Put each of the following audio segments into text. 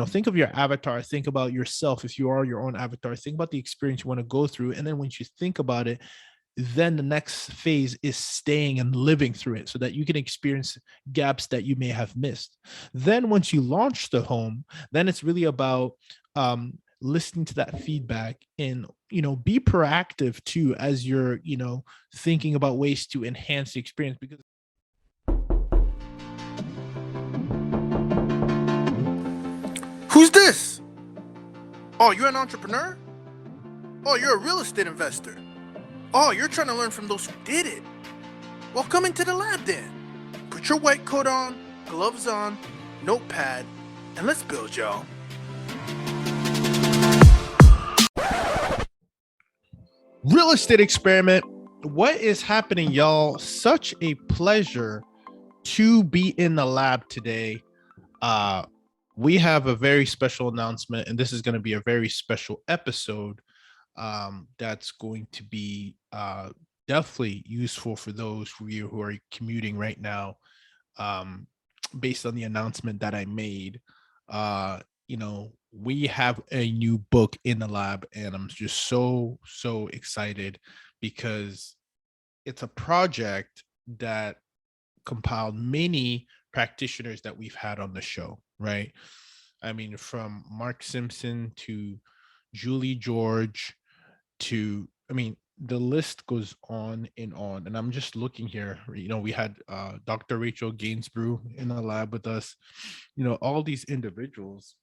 think of your avatar, think about yourself. If you are your own avatar, think about the experience you want to go through. And then once you think about it, then the next phase is staying and living through it so that you can experience gaps that you may have missed. Then once you launch the home, then it's really about listening to that feedback and be proactive too as you're thinking about ways to enhance the experience. Because who's this? Oh, you're an entrepreneur? Oh, you're a real estate investor. Oh, you're trying to learn from those who did it. Well, come into the lab then. Put your white coat on, gloves on, notepad, and let's build, y'all. Real estate experiment. What is happening, y'all? Such a pleasure to be in the lab today. We have a very special announcement, and this is going to be a very special episode that's going to be definitely useful for those of you who are commuting right now. Based on the announcement that I made, we have a new book in the lab, and I'm just so excited because it's a project that compiled many practitioners that we've had on the show, right? I mean, from Mark Simpson to Julie George to, the list goes on and on. And I'm just looking here, we had Dr. Rachel Gainsborough in the lab with us, all these individuals,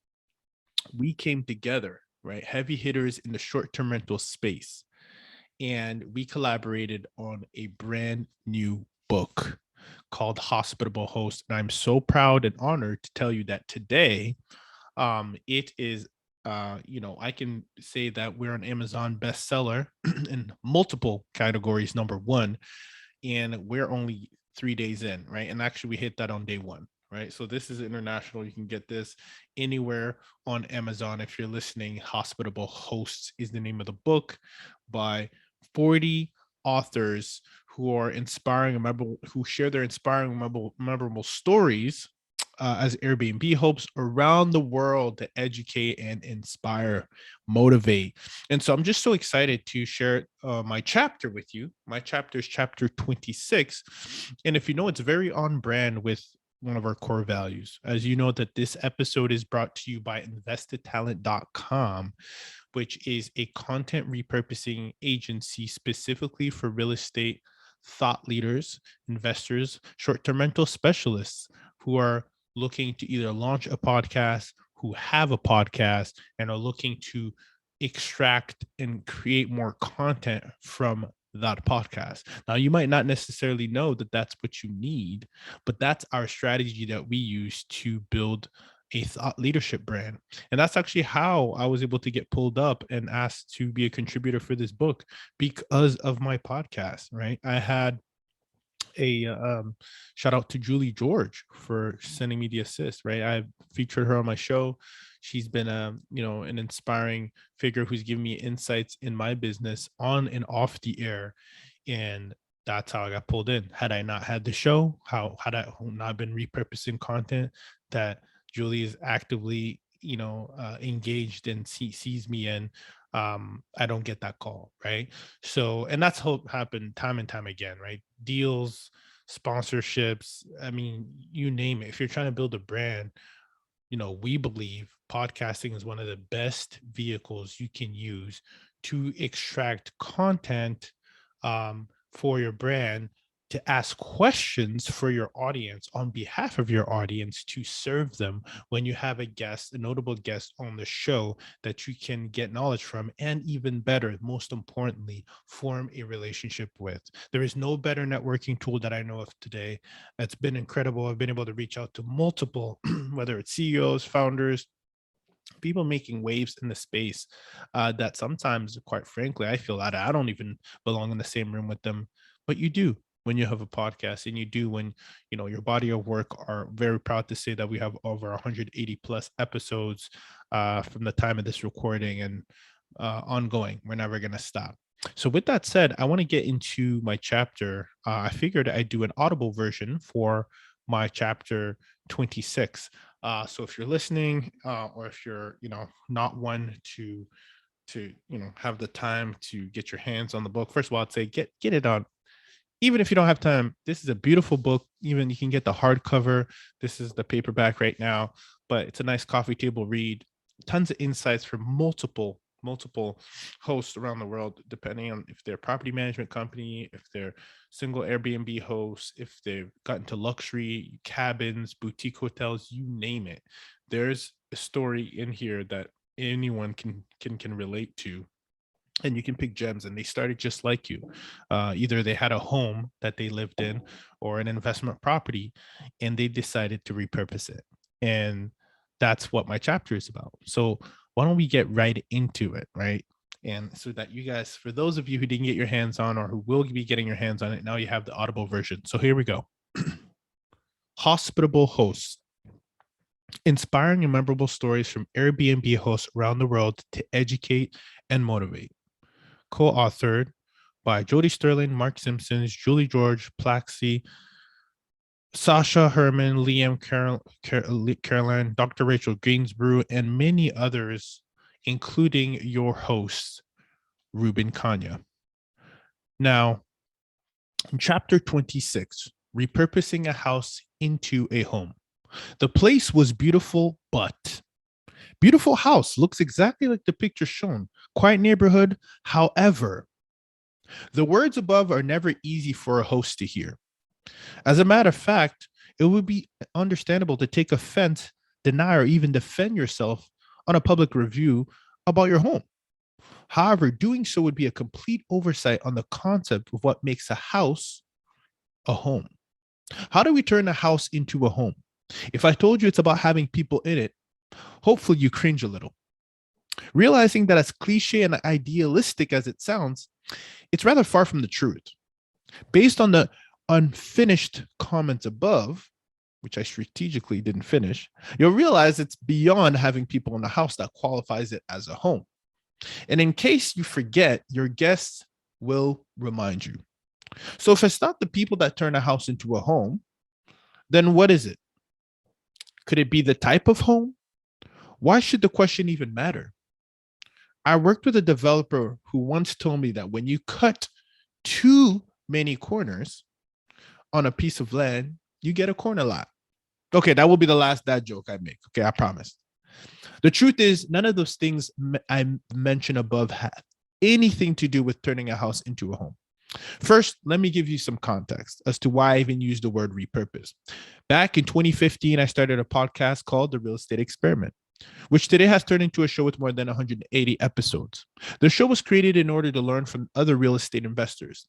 we came together, right? Heavy hitters in the short-term rental space. And we collaborated on a brand new book called Hospitable Host. And I'm so proud and honored to tell you that today, it is I can say that we're an Amazon bestseller in multiple categories, number one, and we're only 3 days in, right? And actually we hit that on day one, right? So this is international. You can get this anywhere on Amazon. If you're listening, Hospitable Hosts is the name of the book by 40 authors who are inspiring, who share their inspiring, memorable stories as Airbnb hosts around the world to educate and inspire, motivate. And so I'm just so excited to share my chapter with you. My chapter is chapter 26. And if you know, it's very on brand with one of our core values. As you know, that this episode is brought to you by investedtalent.com, which is a content repurposing agency specifically for real estate thought leaders, investors, short-term rental specialists who are looking to either launch a podcast, who have a podcast, and are looking to extract and create more content from that podcast. Now, you might not necessarily know that that's what you need, but that's our strategy that we use to build a thought leadership brand. And that's actually how I was able to get pulled up and asked to be a contributor for this book, because of my podcast, right? I had a shout out to Julie George for sending me the assist, right? I featured her on my show. She's been an inspiring figure who's given me insights in my business on and off the air. And that's how I got pulled in. Had I not had the show, how had I not been repurposing content that Julie is actively, engaged and sees me in, I don't get that call, right? So, and that's how happened time and time again, right? Deals, sponsorships, you name it. If you're trying to build a brand, we believe podcasting is one of the best vehicles you can use to extract content for your brand, to ask questions for your audience on behalf of your audience, to serve them when you have a notable guest on the show that you can get knowledge from, and even better, most importantly, form a relationship with. There is no better networking tool that I know of today. It's been incredible. I've been able to reach out to multiple, whether it's CEOs, founders, people making waves in the space that sometimes, quite frankly, I feel that I don't even belong in the same room with them, but you do when you have a podcast, and you do when your body of work. Are very proud to say that we have over 180 plus episodes from the time of this recording, and ongoing. We're never going to stop. So with that said, I want to get into my chapter. I figured I'd do an audible version for my chapter 26. So if you're listening, or if you're, not one to have the time to get your hands on the book, first of all, I'd say get it on. Even if you don't have time, this is a beautiful book. Even you can get the hardcover. This is the paperback right now, but it's a nice coffee table read. Tons of insights from multiple hosts around the world, depending on if they're property management company, if they're single Airbnb hosts, if they've gotten to luxury cabins, boutique hotels, you name it. There's a story in here that anyone can relate to, and you can pick gems, and they started just like you. Either they had a home that they lived in or an investment property, and they decided to repurpose it. And that's what my chapter is about. So why don't we get right into it, right? And so that you guys, for those of you who didn't get your hands on or who will be getting your hands on it, now you have the audible version. So here we go. Hospitable Host: inspiring and memorable stories from Airbnb hosts around the world to educate and motivate. Co-authored by Jody Sterling, Mark Simpsons, Julie George, Plaxi, Sasha Herman, Liam Caroline, Dr. Rachel Greensbrew, and many others, including your host, Ruben Kanya. Now, in chapter 26, Repurposing a House into a Home. The place was beautiful, but beautiful house looks exactly like the picture shown. Quiet neighborhood. However, the words above are never easy for a host to hear. As a matter of fact, it would be understandable to take offense, deny, or even defend yourself on a public review about your home. However, doing so would be a complete oversight on the concept of what makes a house a home. How do we turn a house into a home? If I told you it's about having people in it, hopefully you cringe a little. Realizing that as cliche and idealistic as it sounds, it's rather far from the truth. Based on the unfinished comments above, which I strategically didn't finish, you'll realize it's beyond having people in the house that qualifies it as a home. And in case you forget, your guests will remind you. So if it's not the people that turn a house into a home, then what is it? Could it be the type of home? Why should the question even matter? I worked with a developer who once told me that when you cut too many corners on a piece of land, you get a corner lot. Okay, that will be the last dad joke I make. Okay, I promise. The truth is, none of those things I mentioned above have anything to do with turning a house into a home. First, let me give you some context as to why I even used the word repurpose. Back in 2015, I started a podcast called The Real Estate Experiment, which today has turned into a show with more than 180 episodes. The show was created in order to learn from other real estate investors.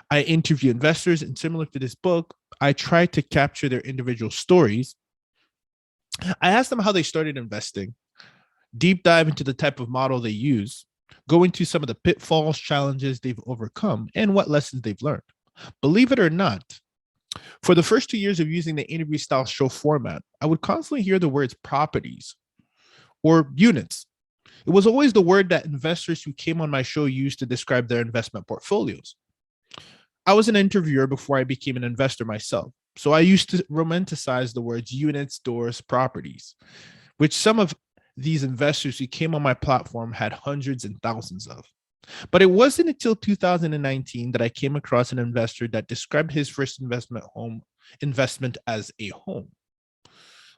I interview investors, and similar to this book, I try to capture their individual stories. I asked them how they started investing, deep dive into the type of model they use, go into some of the pitfalls, challenges they've overcome, and what lessons they've learned. Believe it or not, for the first 2 years of using the interview style show format, I would constantly hear the words properties or units. It was always the word that investors who came on my show used to describe their investment portfolios. I was an interviewer before I became an investor myself, so I used to romanticize the words units, doors, properties, which some of these investors who came on my platform had hundreds and thousands of. But it wasn't until 2019 that I came across an investor that described his first investment as a home.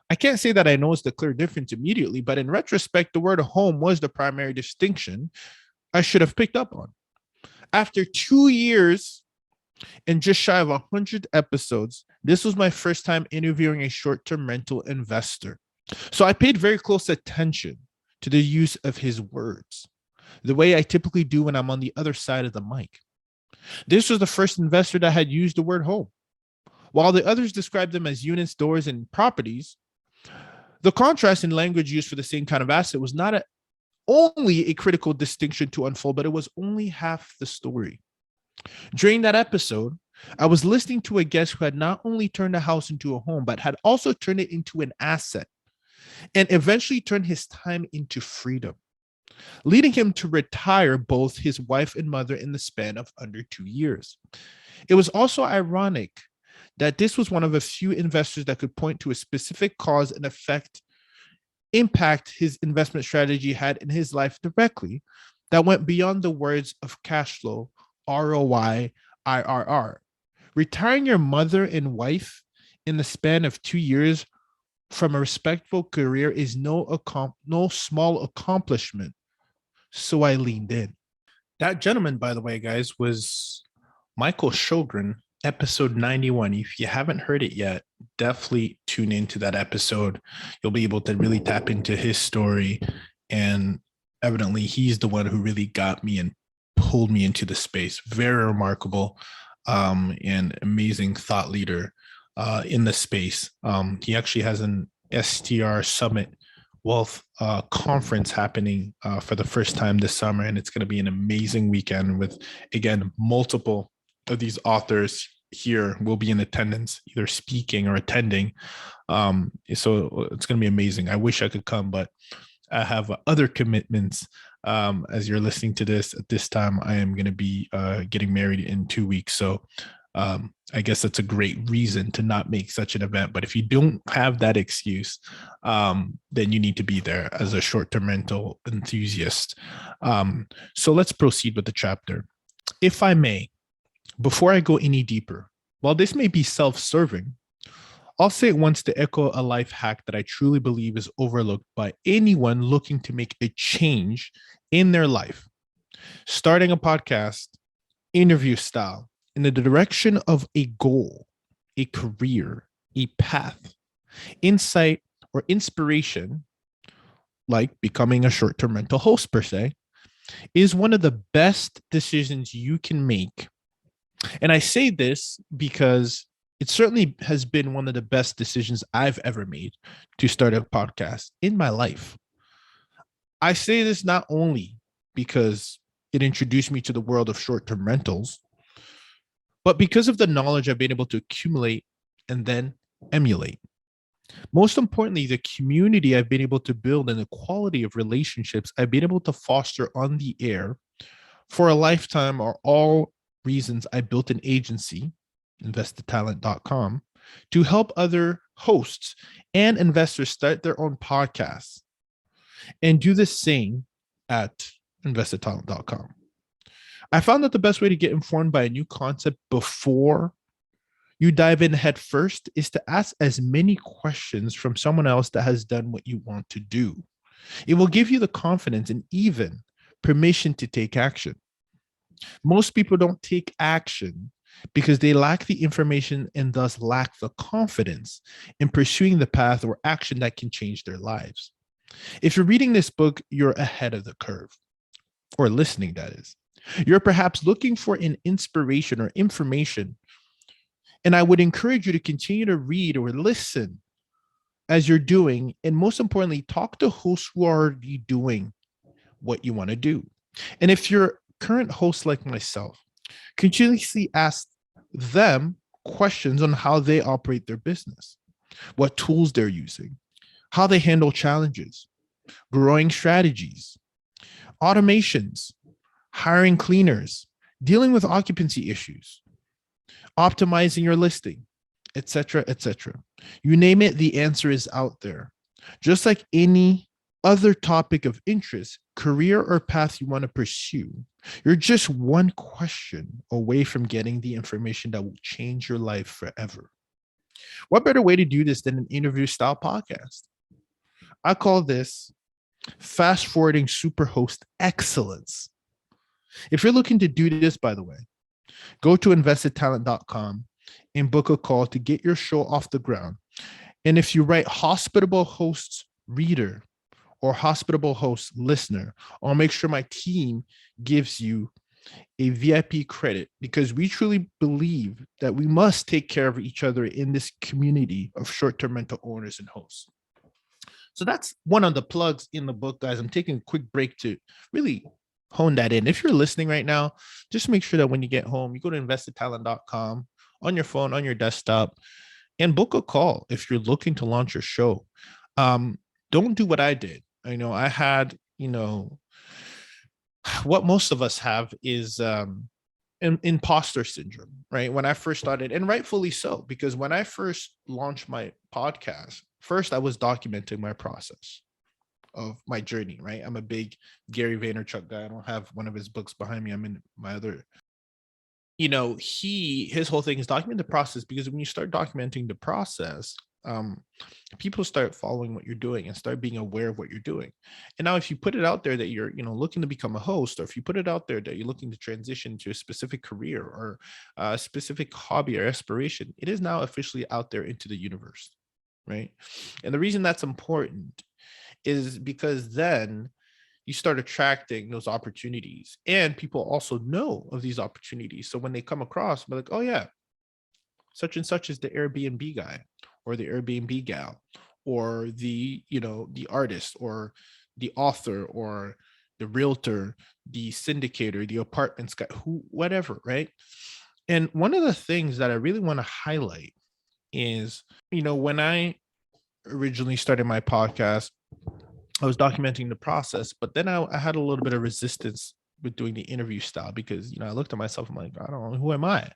I can't say that I noticed the clear difference immediately, but in retrospect, the word home was the primary distinction I should have picked up on. After 2 years and just shy of 100 episodes, this was my first time interviewing a short-term rental investor. So I paid very close attention to the use of his words, the way I typically do when I'm on the other side of the mic. This was the first investor that had used the word home. While the others described them as units, doors, and properties, the contrast in language used for the same kind of asset was not only a critical distinction to unfold, but it was only half the story. During that episode, I was listening to a guest who had not only turned a house into a home, but had also turned it into an asset and eventually turned his time into freedom, leading him to retire both his wife and mother in the span of under 2 years. It was also ironic that this was one of a few investors that could point to a specific cause and effect impact his investment strategy had in his life directly that went beyond the words of cash flow, ROI, IRR. Retiring your mother and wife in the span of 2 years from a respectful career is no small accomplishment. So I leaned in. That gentleman, by the way, guys, was Michael Shogren, episode 91. If you haven't heard it yet, definitely tune into that episode. You'll be able to really tap into his story. And evidently, he's the one who really got me and pulled me into the space. Very remarkable and amazing thought leader in the space. He actually has an STR Summit Wealth conference happening for the first time this summer, and it's going to be an amazing weekend with, again, multiple of these authors here will be in attendance, either speaking or attending. So it's going to be amazing. I wish I could come, but I have other commitments. As you're listening to this at this time, I am going to be getting married in 2 weeks. So I guess that's a great reason to not make such an event. But if you don't have that excuse, then you need to be there as a short-term rental enthusiast. So let's proceed with the chapter. If I may, before I go any deeper, while this may be self-serving, I'll say it once to echo a life hack that I truly believe is overlooked by anyone looking to make a change in their life. Starting a podcast, interview style, in the direction of a goal, a career, a path, insight, or inspiration, like becoming a short-term rental host per se, is one of the best decisions you can make. And I say this because it certainly has been one of the best decisions I've ever made to start a podcast in my life. I say this not only because it introduced me to the world of short-term rentals, but because of the knowledge I've been able to accumulate and then emulate. Most importantly, the community I've been able to build and the quality of relationships I've been able to foster on the air for a lifetime are all reasons I built an agency, investthetalent.com, to help other hosts and investors start their own podcasts and do the same at investthetalent.com. I found that the best way to get informed by a new concept before you dive in head first is to ask as many questions from someone else that has done what you want to do. It will give you the confidence and even permission to take action. Most people don't take action because they lack the information and thus lack the confidence in pursuing the path or action that can change their lives. If you're reading this book, you're ahead of the curve, or listening, that is. You're perhaps looking for an inspiration or information, and I would encourage you to continue to read or listen as you're doing, and most importantly, talk to hosts who are already doing what you want to do. And if you're current hosts like myself, continuously ask them questions on how they operate their business, what tools they're using, how they handle challenges, growing strategies, automations, hiring cleaners, dealing with occupancy issues, optimizing your listing, etc., etc. You name it, the answer is out there. Just like any other topic of interest, career, or path you want to pursue, you're just one question away from getting the information that will change your life forever. What better way to do this than an interview style podcast? I call this fast forwarding superhost excellence. If you're looking to do this, by the way, go to investtthetalent.com and book a call to get your show off the ground. And if you write Hospitable Host reader or Hospitable Host listener, I'll make sure my team gives you a VIP credit, because we truly believe that we must take care of each other in this community of short-term rental owners and hosts. So that's one of the plugs in the book, guys. I'm taking a quick break to really hone that in. If you're listening right now, just make sure that when you get home, you go to investtthetalent.com on your phone, on your desktop, and book a call if you're looking to launch your show. Don't do what I did. I know I had, what most of us have is imposter syndrome, right? When I first started, and rightfully so, because when I first launched my podcast, first I was documenting my process of my journey, right? I'm a big Gary Vaynerchuk guy. I don't have one of his books behind me. I'm in my other, his whole thing is document the process, because when you start documenting the process, people start following what you're doing and start being aware of what you're doing. And now if you put it out there that you're looking to become a host, or if you put it out there that you're looking to transition to a specific career or a specific hobby or aspiration, it is now officially out there into the universe, right? And the reason that's important is because then you start attracting those opportunities, and people also know of these opportunities. So when they come across, they're like, oh yeah, such and such is the Airbnb guy or the Airbnb gal, or the artist or the author or the realtor, the syndicator, the apartments guy, who, whatever, right? And one of the things that I really want to highlight is, when I originally started my podcast, I was documenting the process, but then I had a little bit of resistance with doing the interview style, because I looked at myself, I'm like, I don't know, who am I?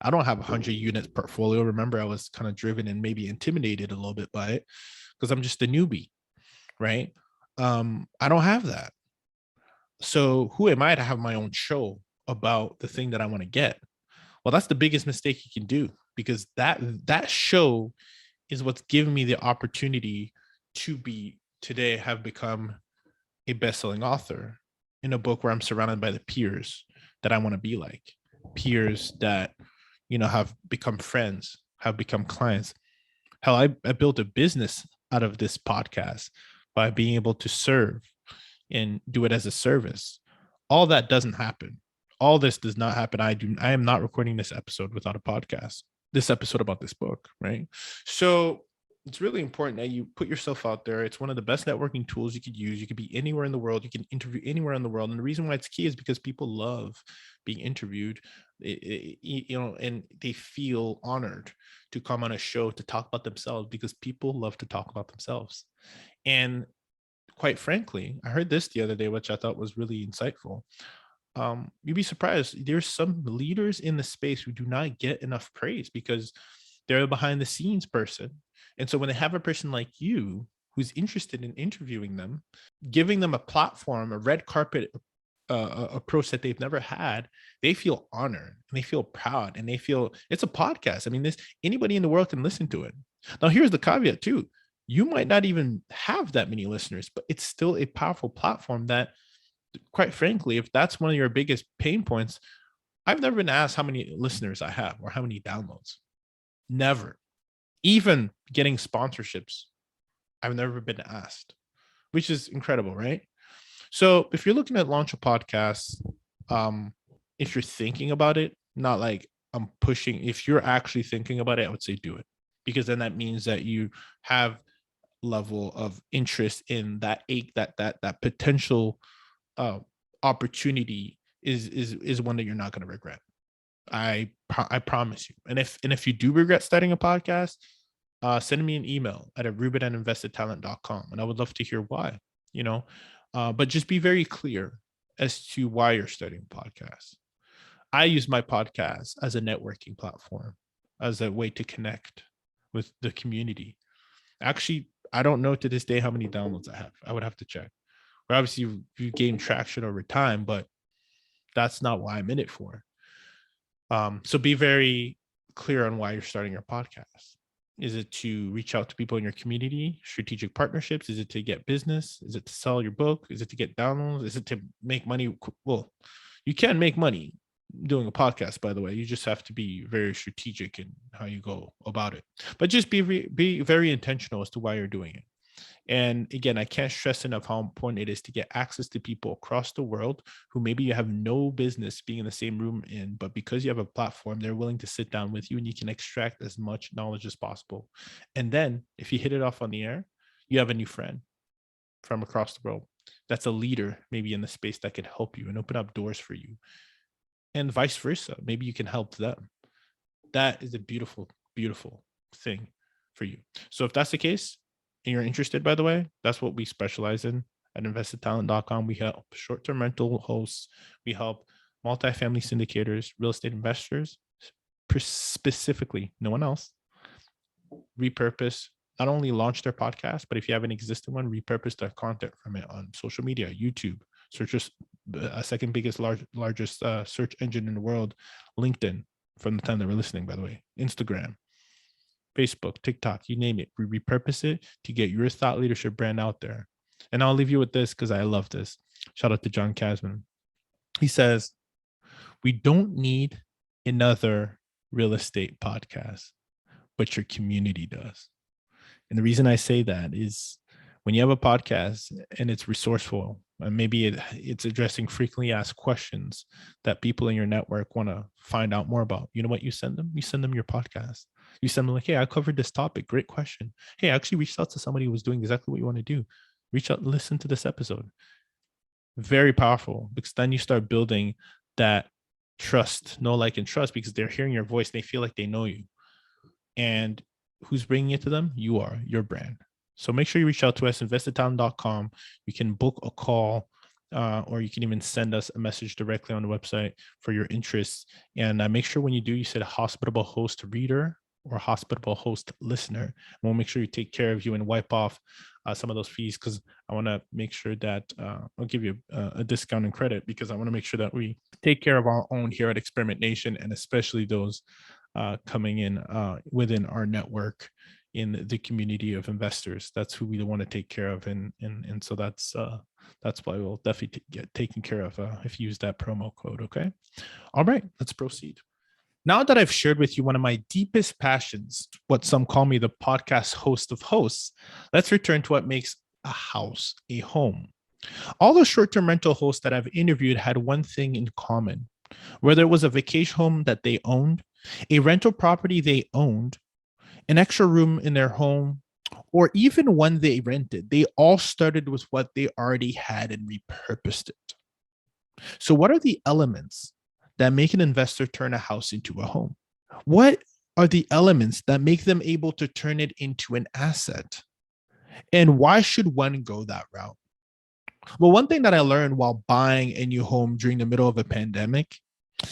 I don't have a 100-unit portfolio. Remember, I was kind of driven and maybe intimidated a little bit by it because I'm just a newbie, right? I don't have that. So who am I to have my own show about the thing that I want to get? Well, that's the biggest mistake you can do, because that show is what's given me the opportunity to have become a best-selling author in a book where I'm surrounded by the peers that I want to be like, peers that have become friends, have become clients. Hell, I built a business out of this podcast by being able to serve and do it as a service. All that doesn't happen. All this does not happen. I am not recording this episode without a podcast, this episode about this book, right? So it's really important that you put yourself out there. It's one of the best networking tools you could use. You could be anywhere in the world. You can interview anywhere in the world. And the reason why it's key is because people love being interviewed, and they feel honored to come on a show to talk about themselves, because people love to talk about themselves. And quite frankly, I heard this the other day, which I thought was really insightful. You'd be surprised. There's some leaders in the space who do not get enough praise because they're a behind the scenes person. And so when they have a person like you who's interested in interviewing them, giving them a platform, a red carpet approach that they've never had, they feel honored and they feel proud and they feel it's a podcast. I mean, anybody in the world can listen to it. Now, here's the caveat too. You might not even have that many listeners, but it's still a powerful platform that, quite frankly, if that's one of your biggest pain points, I've never been asked how many listeners I have or how many downloads. Never. Even getting sponsorships, I've never been asked, which is incredible, right? So if you're looking at launch a podcast, if you're thinking about it, not like I'm pushing, if you're actually thinking about it, I would say do it, because then that means that you have level of interest in that potential opportunity is one that you're not going to regret. I promise you. And if you do regret starting a podcast, send me an email at ruben@investedtalent.com, and I would love to hear why. But just be very clear as to why you're starting a podcast. I use my podcast as a networking platform, as a way to connect with the community. Actually, I don't know to this day how many downloads I have. I would have to check. But obviously, you gain traction over time, but that's not why I'm in it for. So be very clear on why you're starting your podcast. Is it to reach out to people in your community, strategic partnerships? Is it to get business? Is it to sell your book? Is it to get downloads? Is it to make money? Well, you can make money doing a podcast, by the way. You just have to be very strategic in how you go about it. But just be very intentional as to why you're doing it. And again, I can't stress enough how important it is to get access to people across the world who maybe you have no business being in the same room in, but because you have a platform, they're willing to sit down with you and you can extract as much knowledge as possible. And then if you hit it off on the air, you have a new friend from across the world that's a leader maybe in the space that can help you and open up doors for you, and vice versa. Maybe you can help them. That is a beautiful, beautiful thing for you. So if that's the case, and you're interested, by the way, that's what we specialize in at investedtalent.com. We help short-term rental hosts. We help multifamily syndicators, real estate investors, specifically, no one else, Repurpose not only launch their podcast, but if you have an existing one, repurpose their content from it on social media, YouTube, search just a second biggest, largest search engine in the world, LinkedIn, from the time that we're listening, by the way, Instagram, Facebook, TikTok, you name it. We repurpose it to get your thought leadership brand out there. And I'll leave you with this because I love this. Shout out to John Kasman. He says, we don't need another real estate podcast, but your community does. And the reason I say that is when you have a podcast and it's resourceful, and maybe it's addressing frequently asked questions that people in your network want to find out more about, you know what you send them? You send them your podcast. You send them like, hey, I covered this topic. Great question. Hey, I actually reached out to somebody who was doing exactly what you want to do. Reach out, listen to this episode. Very powerful, because then you start building that trust, know, like, and trust, because they're hearing your voice. They feel like they know you. And who's bringing it to them? You are, your brand. So make sure you reach out to us, investortown.com. You can book a call, or you can even send us a message directly on the website for your interests. And make sure when you do, you said Hospitable Host reader or Hospitable Host listener. And we'll make sure you take care of you and wipe off some of those fees, because I want to make sure that I'll give you a discount and credit, because I want to make sure that we take care of our own here at Experiment Nation, and especially those coming in within our network in the community of investors. That's who we want to take care of, and so that's why we'll definitely get taken care of if you use that promo code. Okay, all right, let's proceed. Now that I've shared with you one of my deepest passions, what some call me the podcast host of hosts, let's return to what makes a house a home. All the short-term rental hosts that I've interviewed had one thing in common. Whether it was a vacation home that they owned, a rental property they owned, an extra room in their home, or even one they rented, they all started with what they already had and repurposed it. So what are the elements that make an investor turn a house into a home? What are the elements that make them able to turn it into an asset? And why should one go that route? Well, one thing that I learned while buying a new home during the middle of a pandemic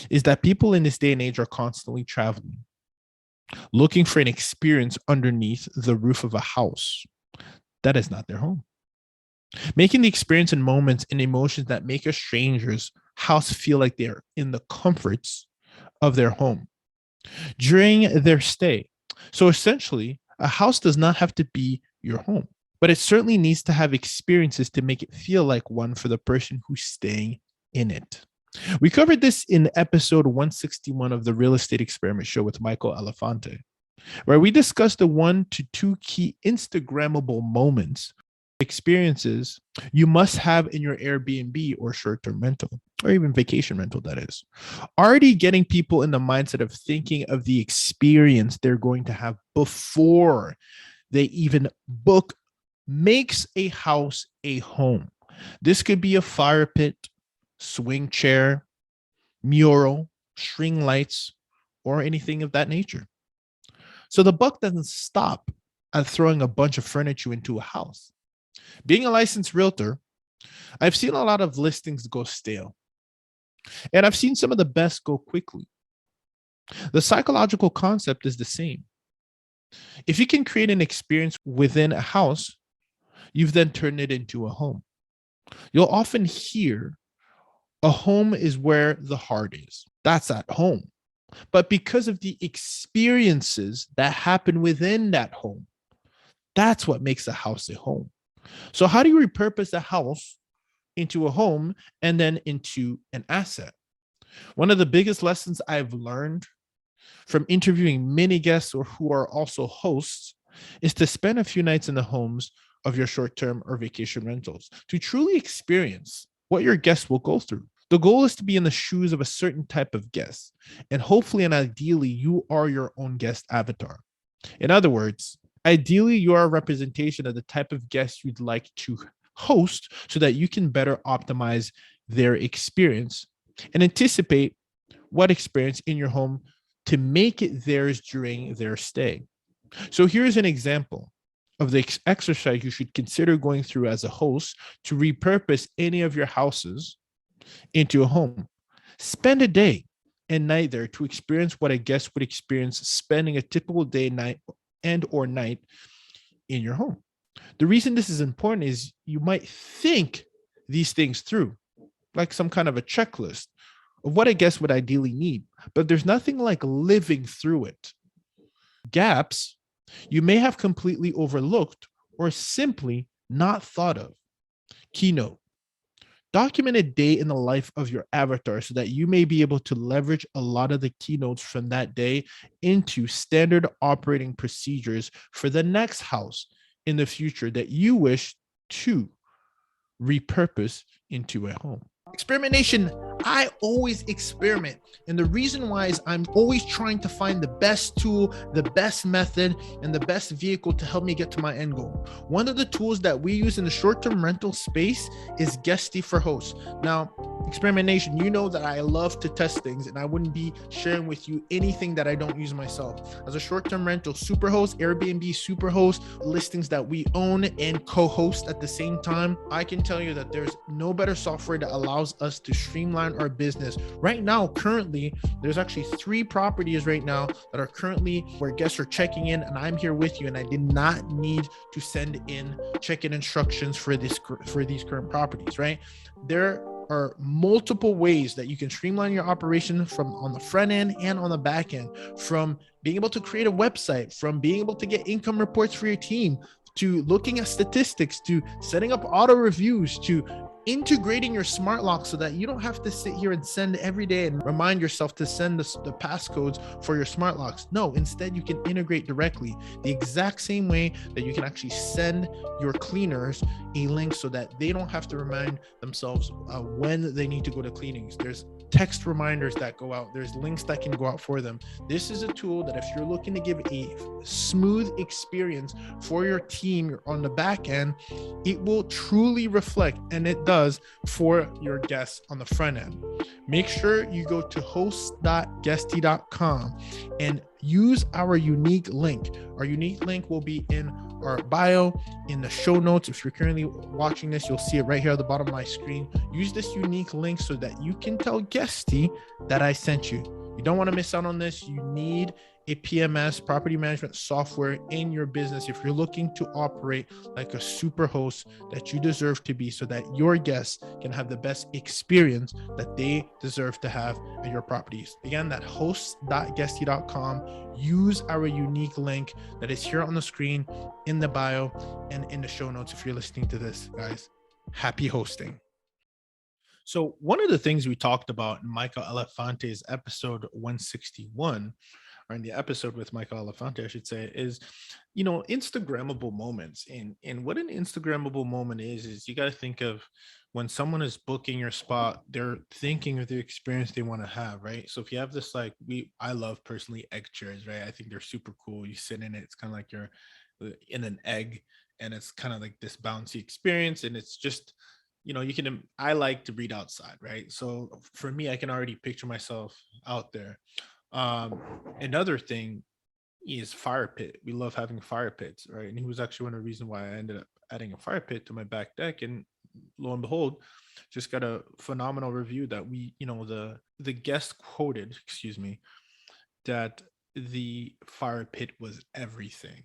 is that people in this day and age are constantly traveling, looking for an experience underneath the roof of a house that is not their home. Making the experience and moments and emotions that make a stranger's house feel like they're in the comforts of their home during their stay. So essentially, a house does not have to be your home, but it certainly needs to have experiences to make it feel like one for the person who's staying in it. We covered this in episode 161 of the Real Estate Experiment show with Michael Elefante, where we discussed the 1 to 2 key Instagrammable moments, experiences you must have in your Airbnb or short-term rental, or even vacation rental, that is. Already getting people in the mindset of thinking of the experience they're going to have before they even book makes a house a home. This could be a fire pit, swing chair, mural, string lights, or anything of that nature. So the buck doesn't stop at throwing a bunch of furniture into a house. Being a licensed realtor, I've seen a lot of listings go stale, and I've seen some of the best go quickly. The psychological concept is the same. If you can create an experience within a house, you've then turned it into a home. You'll often hear a home is where the heart is. That's at home. But because of the experiences that happen within that home, that's what makes a house a home. So how do you repurpose a house into a home and then into an asset? One of the biggest lessons I've learned from interviewing many guests or who are also hosts is to spend a few nights in the homes of your short-term or vacation rentals to truly experience what your guests will go through. The goal is to be in the shoes of a certain type of guest, and hopefully and ideally, you are your own guest avatar. In other words, ideally, you are a representation of the type of guest you'd like to host so that you can better optimize their experience and anticipate what experience in your home to make it theirs during their stay. So here's an example of the exercise you should consider going through as a host to repurpose any of your houses into a home. Spend a day and night there to experience what a guest would experience spending a typical day, night, and or night in your home. The reason this is important is you might think these things through, like some kind of a checklist of what a guest would ideally need, but there's nothing like living through it. Gaps you may have completely overlooked or simply not thought of. Keynote: document a day in the life of your avatar so that you may be able to leverage a lot of the keynotes from that day into standard operating procedures for the next house in the future that you wish to repurpose into a home. Experimentation, I always experiment. And the reason why is I'm always trying to find the best tool, the best method, and the best vehicle to help me get to my end goal. One of the tools that we use in the short-term rental space is Guesty for Hosts. Now, experimentation, you know that I love to test things and I wouldn't be sharing with you anything that I don't use myself. As a short-term rental superhost, Airbnb superhost, listings that we own and co-host at the same time, I can tell you that there's no better software that allows us to streamline our business. Right now, currently, there's actually 3 properties right now that are currently where guests are checking in, and I'm here with you, and I did not need to send in check-in instructions for these current properties, right? There are multiple ways that you can streamline your operation from on the front end and on the back end, from being able to create a website, from being able to get income reports for your team, to looking at statistics, to setting up auto reviews, to integrating your smart lock so that you don't have to sit here and send every day and remind yourself to send the passcodes for your smart locks. No, instead you can integrate directly the exact same way that you can actually send your cleaners a link so that they don't have to remind themselves when they need to go to cleanings. There's text reminders that go out. There's links that can go out for them. This is a tool that if you're looking to give a smooth experience for your team on the back end, it will truly reflect, and it does, for your guests on the front end. Make sure you go to host.guesty.com and use our unique link. Our unique link will be in our bio, in the show notes. If you're currently watching this, you'll see it right here at the bottom of my screen. Use this unique link so that you can tell Guesty that I sent you. You don't want to miss out on this. You need a PMS, property management software, in your business if you're looking to operate like a super host that you deserve to be, so that your guests can have the best experience that they deserve to have at your properties. Again, that host.guesty.com. Use our unique link that is here on the screen, in the bio, and in the show notes if you're listening to this, guys. Happy hosting. So one of the things we talked about in Michael Elefante's episode 161, or in the episode with Michael Elefante, I should say, is, Instagrammable moments. And what an Instagrammable moment is you got to think of when someone is booking your spot, they're thinking of the experience they want to have, right? So if you have this, I love personally egg chairs, right? I think they're super cool. You sit in it, it's kind of like you're in an egg, and it's kind of like this bouncy experience. And it's just, I like to read outside, right? So for me, I can already picture myself out there. Another thing is fire pit. We love having fire pits, right? And he was actually one of the reasons why I ended up adding a fire pit to my back deck. And lo and behold, just got a phenomenal review that the guest quoted, that the fire pit was everything.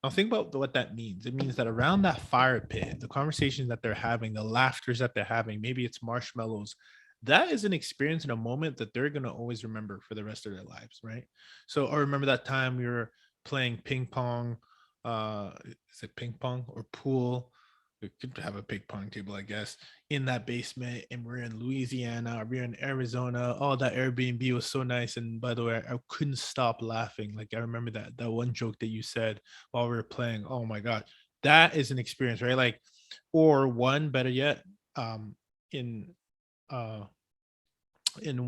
Now think about what that means. It means that around that fire pit, the conversations that they're having, the laughters that they're having, maybe it's marshmallows, that is an experience and a moment that they're going to always remember for the rest of their lives, right? So I remember that time we were playing ping pong. Is it ping pong or pool? We could have a ping pong table, I guess, in that basement. And we're in Louisiana, we're in Arizona. Oh, that Airbnb was so nice. And by the way, I couldn't stop laughing. Like, I remember that one joke that you said while we were playing. Oh my God, that is an experience, right? Like, or one better yet, in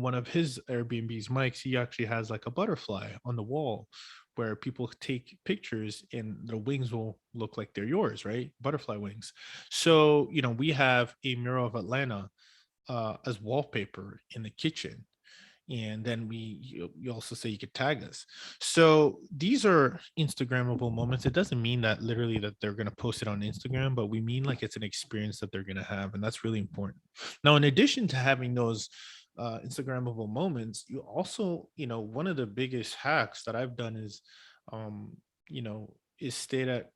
one of his Airbnb's mics, he actually has like a butterfly on the wall where people take pictures and the wings will look like they're yours, right? Butterfly wings. So, we have a mural of Atlanta as wallpaper in the kitchen. And then you also say you could tag us. So these are Instagrammable moments. It doesn't mean that literally that they're going to post it on Instagram, but we mean like it's an experience that they're going to have. And that's really important. Now, in addition to having those Instagrammable moments, you also, one of the biggest hacks that I've done is, um, is stayed at,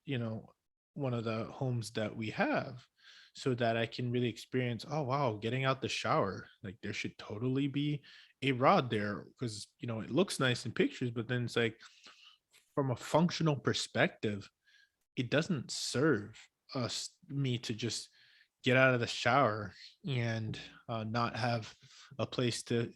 one of the homes that we have so that I can really experience, oh wow, getting out the shower. Like there should totally be a rod there because, it looks nice in pictures, but then it's like from a functional perspective, it doesn't serve us me to just get out of the shower and not have a place to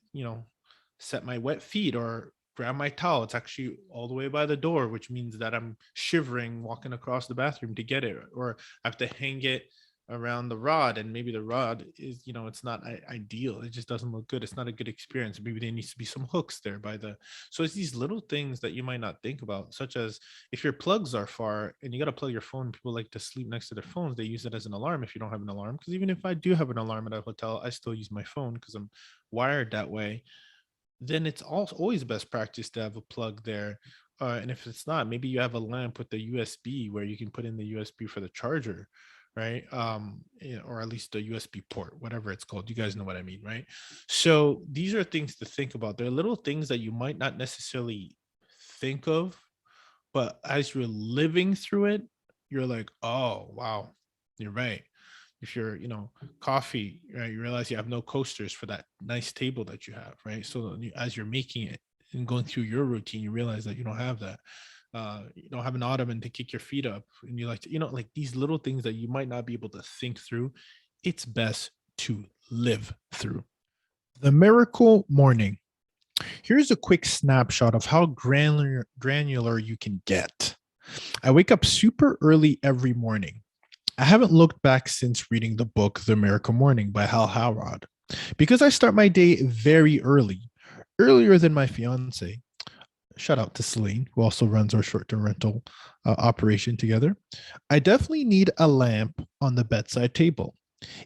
set my wet feet or grab my towel. It's actually all the way by the door, which means that I'm shivering walking across the bathroom to get it, or I have to hang it around the rod, and maybe the rod is, it's not ideal. It just doesn't look good. It's not a good experience. Maybe there needs to be some hooks there by the. So it's these little things that you might not think about, such as if your plugs are far and you got to plug your phone. People like to sleep next to their phones. They use it as an alarm if you don't have an alarm, because even if I do have an alarm at a hotel, I still use my phone because I'm wired that way. Then it's also always best practice to have a plug there. And if it's not, maybe you have a lamp with the USB where you can put in the USB for the charger, right? Or at least the USB port, whatever it's called. You guys know what I mean, right? So these are things to think about. They're little things that you might not necessarily think of, but as you're living through it, you're like, oh, wow, you're right. If you're, coffee, right, you realize you have no coasters for that nice table that you have, right? So as you're making it and going through your routine, you realize that you don't have that. You don't have an ottoman to kick your feet up, and you like to, like these little things that you might not be able to think through. It's best to live through. The miracle morning. Here's a quick snapshot of how granular you can get. I wake up super early every morning. I haven't looked back since reading the book The Miracle Morning by Hal Howard. Because I start my day very early, earlier than my fiance. Shout out to Celine, who also runs our short-term rental operation together. I definitely need a lamp on the bedside table.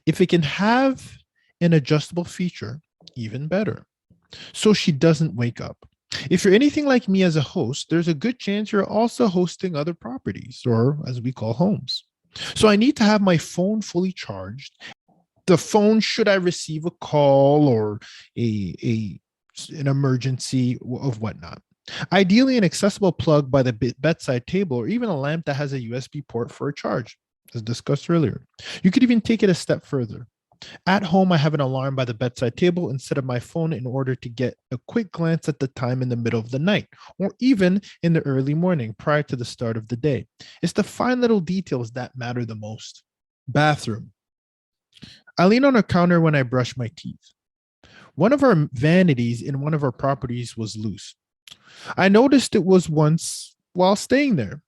If it can have an adjustable feature, even better, so she doesn't wake up. If you're anything like me as a host, there's a good chance you're also hosting other properties, or as we call homes. So I need to have my phone fully charged. The phone, should I receive a call or an emergency of whatnot. Ideally, an accessible plug by the bedside table, or even a lamp that has a USB port for a charge, as discussed earlier. You could even take it a step further. At home, I have an alarm by the bedside table instead of my phone in order to get a quick glance at the time in the middle of the night, or even in the early morning prior to the start of the day. It's the fine little details that matter the most. Bathroom. I lean on a counter when I brush my teeth. One of our vanities in one of our properties was loose. I noticed it was once while staying there.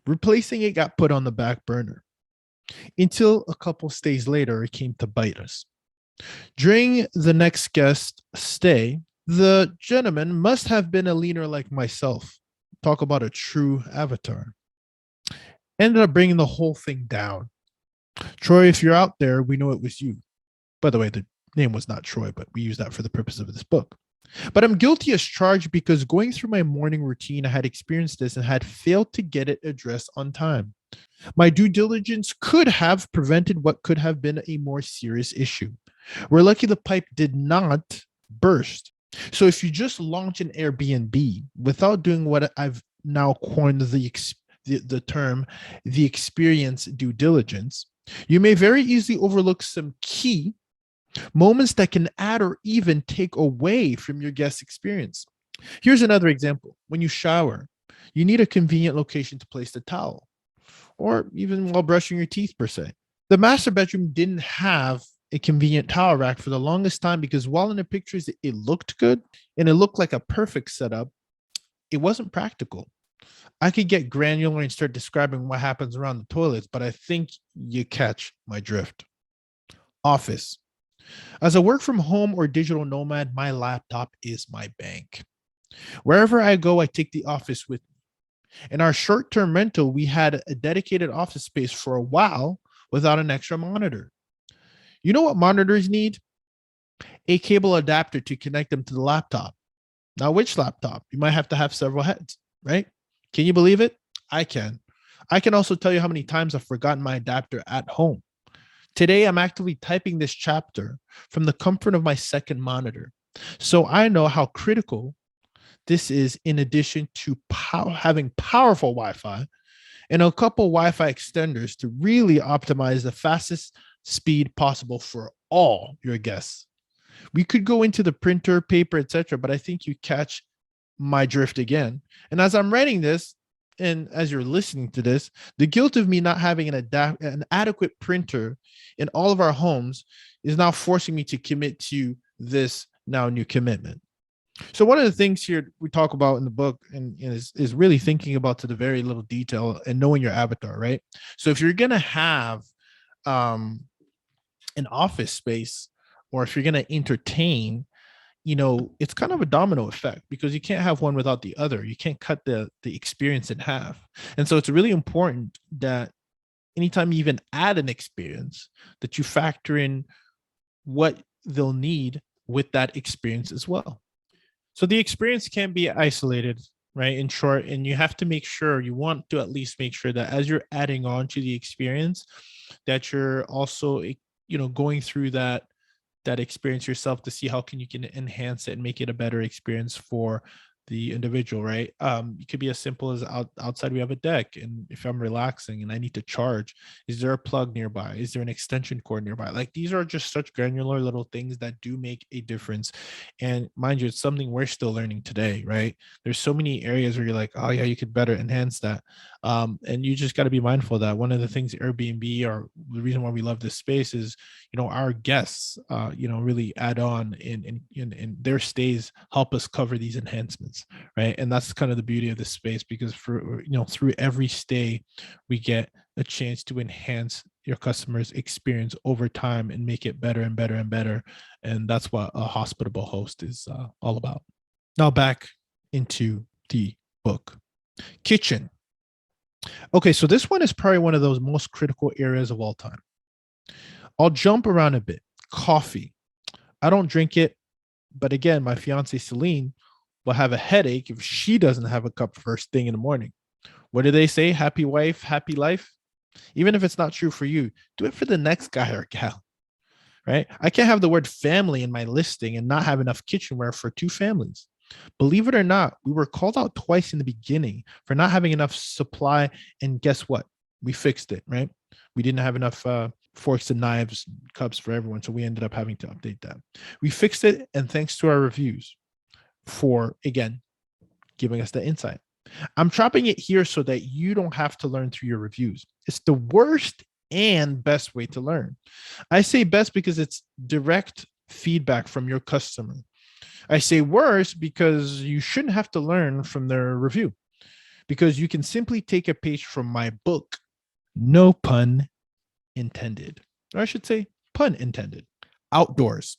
Replacing it got put on the back burner until a couple stays later it came to bite us. During the next guest stay, the gentleman must have been a leaner like myself. Talk about a true avatar. Ended up bringing the whole thing down. Troy, if you're out there, we know it was you. By the way, the name was not Troy, but we use that for the purpose of this book. But I'm guilty as charged because going through my morning routine, I had experienced this and had failed to get it addressed on time. My due diligence could have prevented what could have been a more serious issue. We're lucky the pipe did not burst. So if you just launch an Airbnb without doing what I've now coined the term, the experience due diligence, you may very easily overlook some key moments that can add or even take away from your guest experience. Here's another example. When you shower, you need a convenient location to place the towel, or even while brushing your teeth, per se. The master bedroom didn't have a convenient towel rack for the longest time because while in the pictures it looked good and it looked like a perfect setup, it wasn't practical. I could get granular and start describing what happens around the toilets, but I think you catch my drift. Office. As a work from home or digital nomad, my laptop is my bank. Wherever I go, I take the office with me. In our short-term rental, we had a dedicated office space for a while without an extra monitor. You know what monitors need? A cable adapter to connect them to the laptop. Now, which laptop? You might have to have several heads, right? Can you believe it? I can. I can also tell you how many times I've forgotten my adapter at home. Today, I'm actively typing this chapter from the comfort of my second monitor. So I know how critical this is, in addition to having powerful Wi-Fi and a couple Wi-Fi extenders to really optimize the fastest speed possible for all your guests. We could go into the printer, paper, etc., but I think you catch my drift again. And as I'm writing this, and as you're listening to this, the guilt of me not having an adequate printer in all of our homes is now forcing me to commit to this now new commitment. So one of the things here we talk about in the book and is really thinking about to the very little detail and knowing your avatar, right? So if you're gonna have an office space, or if you're gonna entertain, it's kind of a domino effect, because you can't have one without the other. You can't cut the experience in half. And so it's really important that anytime you even add an experience, that you factor in what they'll need with that experience as well. So the experience can't be isolated, right? In short, and you have to make sure, you want to at least make sure that as you're adding on to the experience, that you're also, going through that experience yourself to see how you can enhance it and make it a better experience for the individual, right? It could be as simple as outside we have a deck, and if I'm relaxing and I need to charge, is there a plug nearby? Is there an extension cord nearby? Like, these are just such granular little things that do make a difference. And mind you, it's something we're still learning today, right? There's so many areas where you're like, oh yeah, you could better enhance that. And you just got to be mindful of that. One of the things Airbnb, or the reason why we love this space, is our guests really add on in their stays, help us cover these enhancements, right? And that's kind of the beauty of this space, because for through every stay we get a chance to enhance your customers' experience over time and make it better and better and better. And that's what a hospitable host is all about. Now back into the book. Kitchen. Okay, so this one is probably one of those most critical areas of all time. I'll jump around a bit. Coffee. I don't drink it, but again, my fiance Celine will have a headache if she doesn't have a cup first thing in the morning. What do they say? Happy wife, happy life. Even if it's not true for you, do it for the next guy or gal, right? I can't have the word family in my listing and not have enough kitchenware for 2 families. Believe it or not, we were called out twice in the beginning for not having enough supply. And guess what? We fixed it, right? We didn't have enough forks and knives, cups for everyone. So we ended up having to update that. We fixed it. And thanks to our reviews for, again, giving us the insight. I'm dropping it here so that you don't have to learn through your reviews. It's the worst and best way to learn. I say best because it's direct feedback from your customer. I say worse because you shouldn't have to learn from their review, because you can simply take a page from my book, no pun intended. Or I should say pun intended. Outdoors.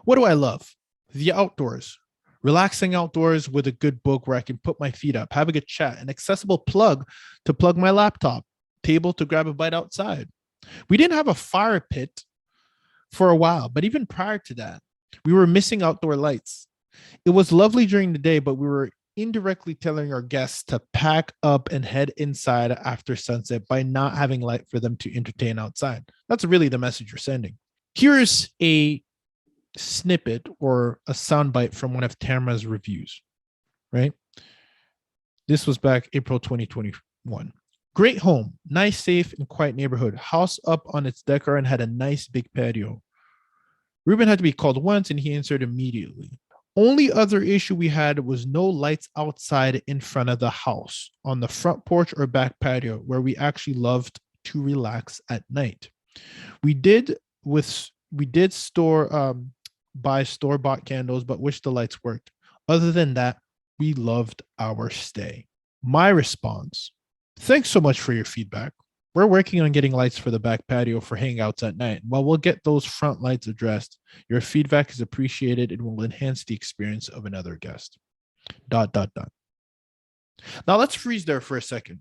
What do I love? The outdoors. Relaxing outdoors with a good book where I can put my feet up, have a good chat, an accessible plug to plug my laptop, table to grab a bite outside. We didn't have a fire pit for a while, but even prior to that, we were missing outdoor lights. It was lovely during the day, but we were indirectly telling our guests to pack up and head inside after sunset by not having light for them to entertain outside. That's really the message you're sending. Here's a snippet or a soundbite from one of Tamara's reviews, right? This was back April 2021. Great home, nice, safe, and quiet neighborhood. House up on its decor and had a nice big patio. Ruben had to be called once and he answered immediately. Only other issue we had was no lights outside in front of the house, on the front porch or back patio, where we actually loved to relax at night. We did buy store-bought candles, but wish the lights worked. Other than that, we loved our stay. My response: thanks so much for your feedback. We're working on getting lights for the back patio for hangouts at night. While we'll get those front lights addressed, your feedback is appreciated and will enhance the experience of another guest. ... Now let's freeze there for a second.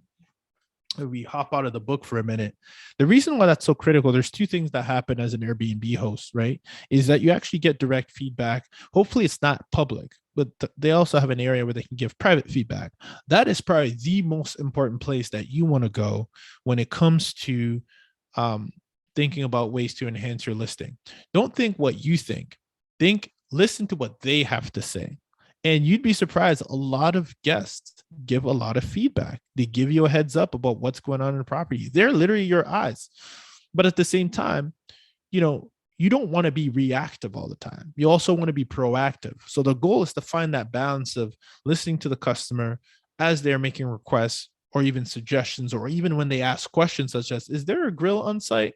We hop out of the book for a minute. The reason why that's so critical, there's 2 things that happen as an Airbnb host, right? Is that you actually get direct feedback. Hopefully it's not public, but they also have an area where they can give private feedback. That is probably the most important place that you want to go when it comes to thinking about ways to enhance your listing. Don't think what you think. Listen to what they have to say. And you'd be surprised, a lot of guests give a lot of feedback. They give you a heads up about what's going on in the property. They're literally your eyes. But at the same time, you don't want to be reactive all the time. You also want to be proactive. So the goal is to find that balance of listening to the customer as they're making requests or even suggestions, or even when they ask questions such as, is there a grill on site?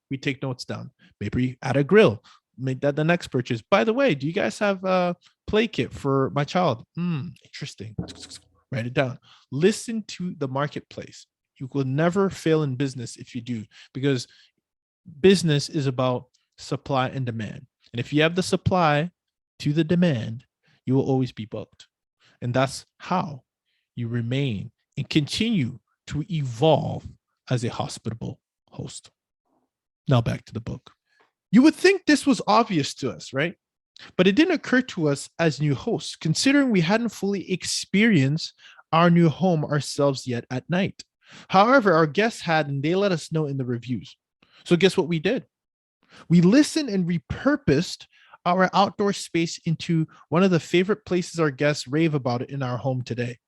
We take notes down. Maybe add a grill. Make that the next purchase. By the way, do you guys have a play kit for my child? Interesting. Write it down. Listen to the marketplace. You will never fail in business if you do, because business is about supply and demand. And if you have the supply to the demand, you will always be booked. And that's how you remain and continue to evolve as a hospitable host. Now back to the book. You would think this was obvious to us, right? But it didn't occur to us as new hosts, considering we hadn't fully experienced our new home ourselves yet at night. However, our guests had, and they let us know in the reviews. So guess what we did? We listened and repurposed our outdoor space into one of the favorite places our guests rave about it in our home today.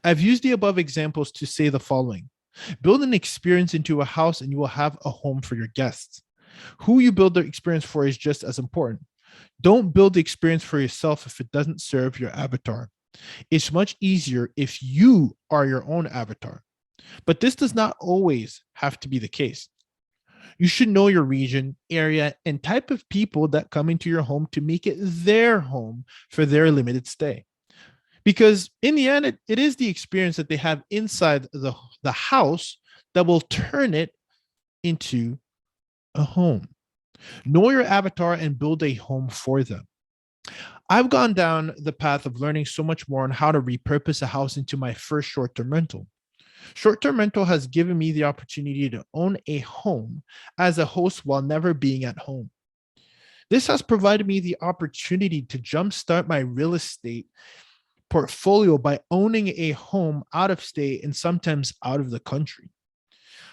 I've used the above examples to say the following. Build an experience into a house and you will have a home for your guests. Who you build the experience for is just as important. Don't build the experience for yourself if it doesn't serve your avatar. It's much easier if you are your own avatar. But this does not always have to be the case. You should know your region, area, and type of people that come into your home to make it their home for their limited stay. Because in the end, it is the experience that they have inside the house that will turn it into a home. Know your avatar and build a home for them. I've gone down the path of learning so much more on how to repurpose a house into my first short-term rental. Short-term rental has given me the opportunity to own a home as a host while never being at home. This has provided me the opportunity to jumpstart my real estate portfolio by owning a home out of state and sometimes out of the country.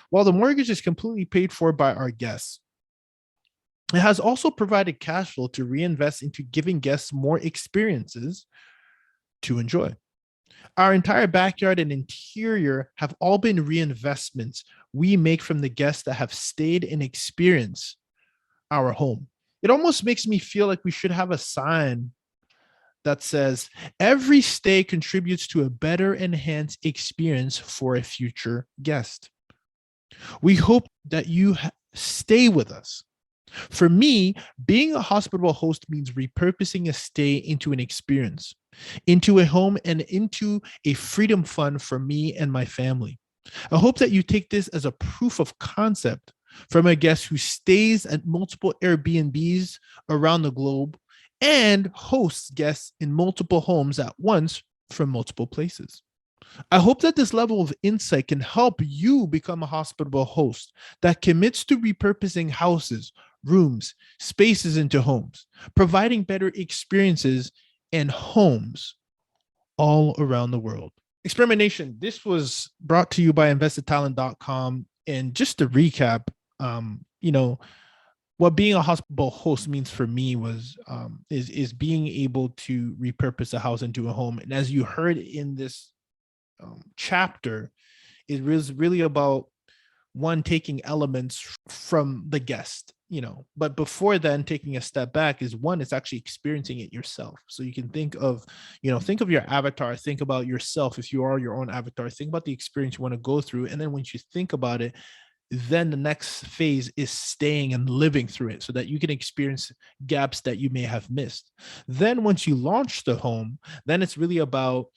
While the mortgage is completely paid for by our guests, it has also provided cash flow to reinvest into giving guests more experiences to enjoy. Our entire backyard and interior have all been reinvestments we make from the guests that have stayed and experienced our home. It almost makes me feel like we should have a sign that says, every stay contributes to a better enhanced experience for a future guest. We hope that you stay with us. For me, being a hospitable host means repurposing a stay into an experience, into a home, and into a freedom fund for me and my family. I hope that you take this as a proof of concept from a guest who stays at multiple Airbnbs around the globe and hosts guests in multiple homes at once from multiple places. I hope that this level of insight can help you become a hospitable host that commits to repurposing houses, rooms, spaces into homes, providing better experiences and homes all around the world. Experimentation. This was brought to you by invested-talent.com. And just to recap, what being a hospitable host means for me was is being able to repurpose a house into a home. And as you heard in this chapter, it was really about one, taking elements from the guest, but before then, taking a step back is one, it's actually experiencing it yourself. So you can think of your avatar, think about yourself. If you are your own avatar, think about the experience you want to go through. And then once you think about it, then the next phase is staying and living through it so that you can experience gaps that you may have missed. Then once you launch the home, then it's really about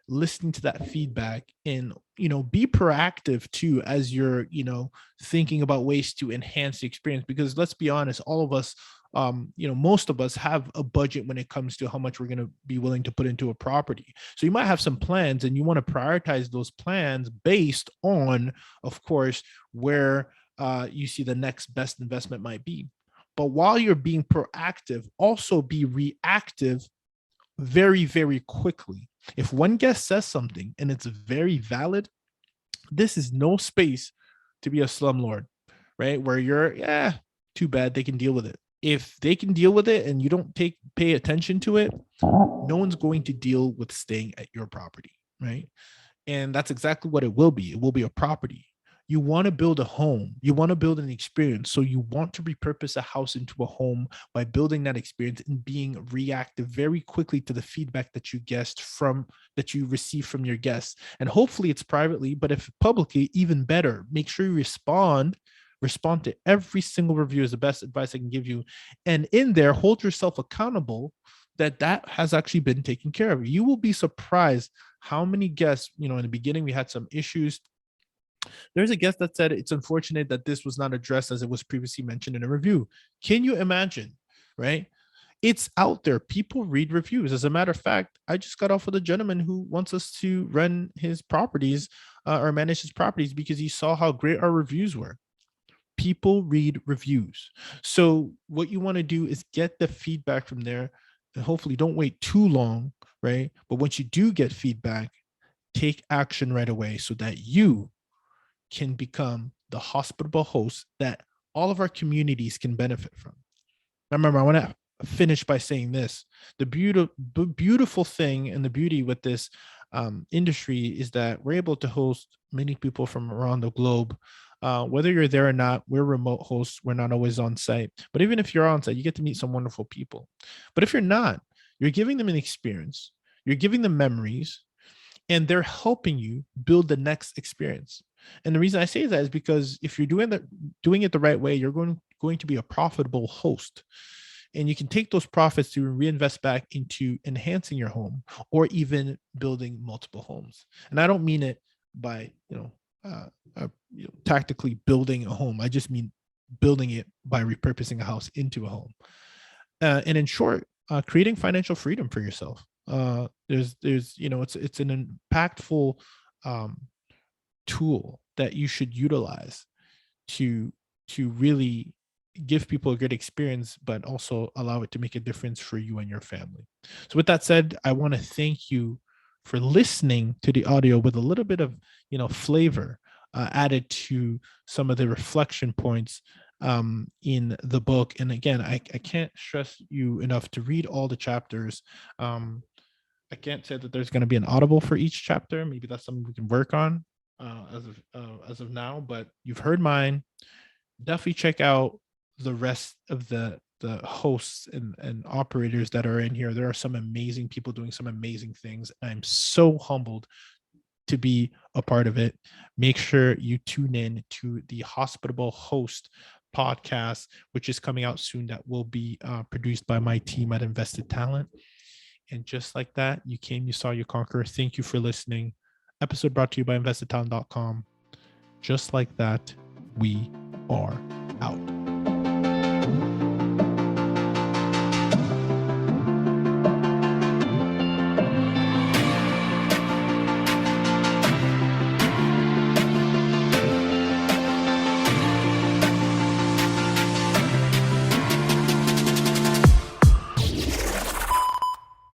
listening to that feedback and be proactive too as you're thinking about ways to enhance the experience. Because let's be honest, all of us, most of us have a budget when it comes to how much we're going to be willing to put into a property. So you might have some plans and you want to prioritize those plans based on, of course, where you see the next best investment might be. But while you're being proactive, also be reactive very, very quickly. If one guest says something and it's very valid, this is no space to be a slumlord, right? Where you're, yeah, too bad, they can deal with it. If they can deal with it and you don't pay attention to it, no one's going to deal with staying at your property, right? And that's exactly what it will be. It will be a property. You want to build a home. You want to build an experience. So you want to repurpose a house into a home by building that experience and being reactive very quickly to the feedback that you receive from your guests. And hopefully it's privately, but if publicly, even better. Make sure you respond to every single review is the best advice I can give you. And in there, hold yourself accountable that has actually been taken care of. You will be surprised how many guests, in the beginning we had some issues. There's a guest that said it's unfortunate that this was not addressed as it was previously mentioned in a review. Can you imagine, right? It's out there. People read reviews. As a matter of fact, I just got off with a gentleman who wants us to run his properties or manage his properties because he saw how great our reviews were. People read reviews. So what you want to do is get the feedback from there, and hopefully don't wait too long, right? But once you do get feedback, take action right away so that you can become the hospitable host that all of our communities can benefit from. Now, remember, I want to finish by saying this. The beautiful thing and the beauty with this industry is that we're able to host many people from around the globe. Whether you're there or not, we're remote hosts. We're not always on site. But even if you're on site, you get to meet some wonderful people. But if you're not, you're giving them an experience. You're giving them memories, and they're helping you build the next experience. And the reason I say that is because if you're doing it the right way, you're going to be a profitable host. And you can take those profits to reinvest back into enhancing your home or even building multiple homes. And I don't mean it by, tactically building a home. I just mean building it by repurposing a house into a home. And in short, creating financial freedom for yourself. There's it's an impactful tool that you should utilize to really give people a good experience, but also allow it to make a difference for you and your family. So with that said, I want to thank you for listening to the audio with a little bit of flavor added to some of the reflection points in the book. And again, I can't stress you enough to read all the chapters. I can't say that there's going to be an audible for each chapter. Maybe that's something we can work on as of now, but you've heard mine. Definitely check out the rest of the hosts and operators that are in here. There are some amazing people doing some amazing things. I'm so humbled to be a part of it. Make sure you tune in to the Hospitable Host podcast, which is coming out soon, that will be produced by my team at Invested Talent. And just like that, you came, you saw, you conquer. Thank you for listening. Episode brought to you by investedtalent.com. Just like that, we are out.